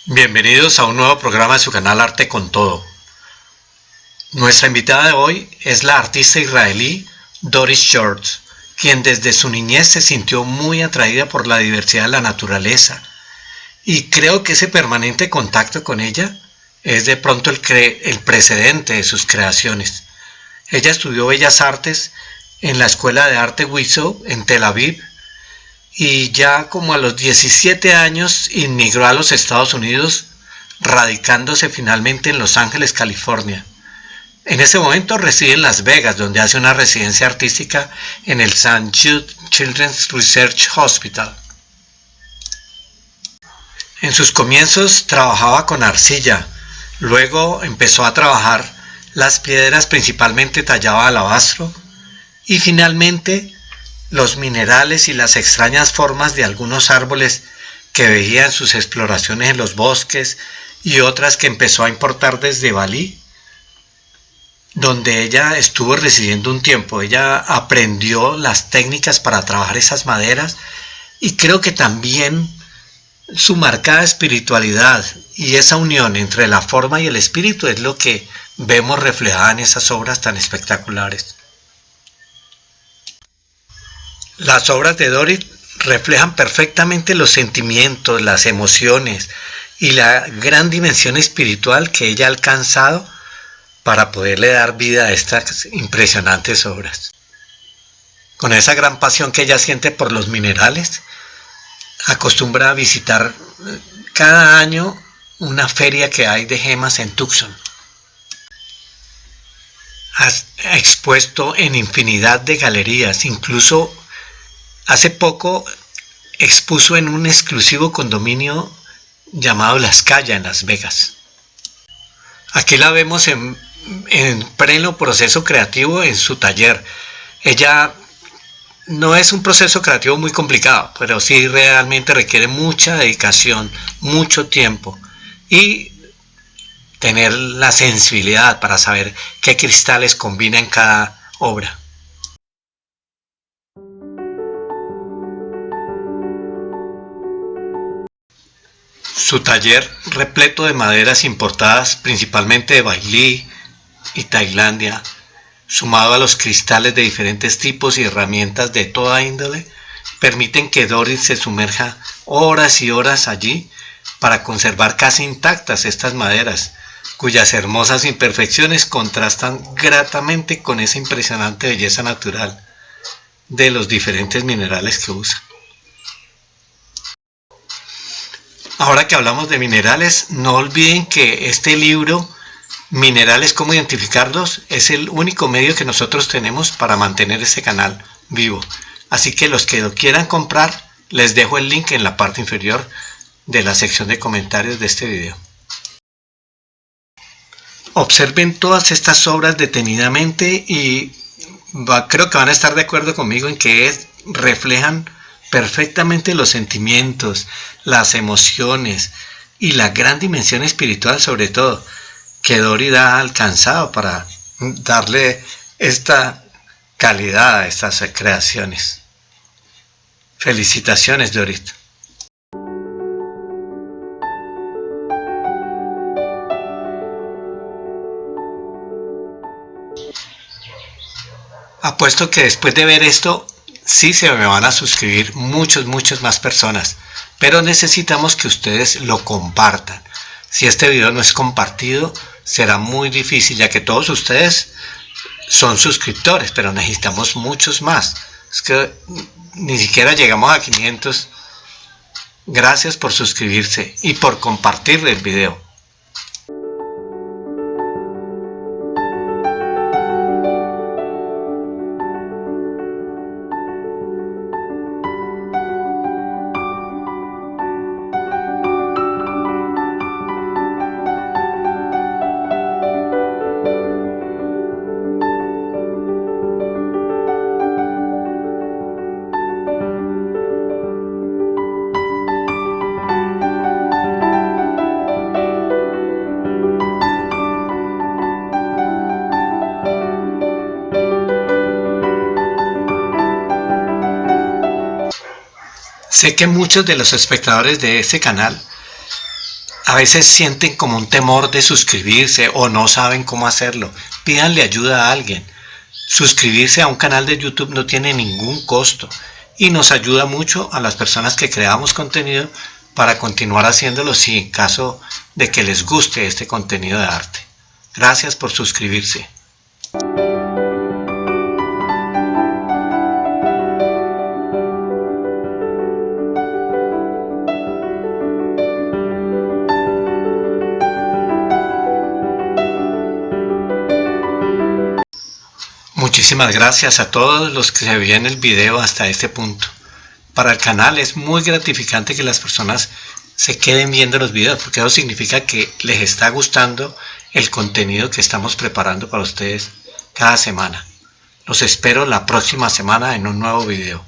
Bienvenidos a un nuevo programa de su canal Arte con Todo. Nuestra invitada de hoy es la artista israelí Doris Schwartz, quien desde su niñez se sintió muy atraída por la diversidad de la naturaleza, y creo que ese permanente contacto con ella es de pronto el precedente de sus creaciones. Ella estudió Bellas Artes en la Escuela de Arte Wiesel en Tel Aviv, y ya como a los 17 años inmigró a los Estados Unidos, radicándose finalmente en Los Ángeles, California. En ese momento reside en Las Vegas, donde hace una residencia artística en el St. Jude Children's Research Hospital. En sus comienzos trabajaba con arcilla, luego empezó a trabajar las piedras, principalmente tallaba alabastro, y finalmente los minerales y las extrañas formas de algunos árboles que veía en sus exploraciones en los bosques, y otras que empezó a importar desde Bali, donde ella estuvo residiendo un tiempo. Ella aprendió las técnicas para trabajar esas maderas, y creo que también su marcada espiritualidad y esa unión entre la forma y el espíritu es lo que vemos reflejada en esas obras tan espectaculares. Las obras de Doris reflejan perfectamente los sentimientos, las emociones y la gran dimensión espiritual que ella ha alcanzado para poderle dar vida a estas impresionantes obras. Con esa gran pasión que ella siente por los minerales, acostumbra a visitar cada año una feria que hay de gemas en Tucson. Ha expuesto en infinidad de galerías, incluso hace poco expuso en un exclusivo condominio llamado La Escaya en Las Vegas. Aquí la vemos en pleno proceso creativo en su taller. Ella no es un proceso creativo muy complicado, pero sí realmente requiere mucha dedicación, mucho tiempo y tener la sensibilidad para saber qué cristales combina en cada obra. Su taller, repleto de maderas importadas principalmente de Bali y Tailandia, sumado a los cristales de diferentes tipos y herramientas de toda índole, permiten que Doris se sumerja horas y horas allí para conservar casi intactas estas maderas, cuyas hermosas imperfecciones contrastan gratamente con esa impresionante belleza natural de los diferentes minerales que usa. Ahora que hablamos de minerales, no olviden que este libro, Minerales, cómo identificarlos, es el único medio que nosotros tenemos para mantener este canal vivo. Así que los que lo quieran comprar, les dejo el link en la parte inferior de la sección de comentarios de este video. Observen todas estas obras detenidamente y creo que van a estar de acuerdo conmigo en que reflejan perfectamente los sentimientos, las emociones y la gran dimensión espiritual, sobre todo, que Doris ha alcanzado para darle esta calidad a estas creaciones. Felicitaciones, Doris. Apuesto que después de ver esto, sí se me van a suscribir muchas más personas, pero necesitamos que ustedes lo compartan. Si este video no es compartido, será muy difícil, ya que todos ustedes son suscriptores, pero necesitamos muchos más. Es que ni siquiera llegamos a 500. Gracias por suscribirse y por compartir el video. Sé que muchos de los espectadores de este canal A veces sienten como un temor de suscribirse o no saben cómo hacerlo. Pídanle ayuda a alguien. Suscribirse a un canal de YouTube no tiene ningún costo y nos ayuda mucho a las personas que creamos contenido para continuar haciéndolo si en caso de que les guste este contenido de arte. Gracias por suscribirse. Muchísimas gracias a todos los que se veían el video hasta este punto. Para el canal es muy gratificante que las personas se queden viendo los videos, porque eso significa que les está gustando el contenido que estamos preparando para ustedes cada semana. Los espero la próxima semana en un nuevo video.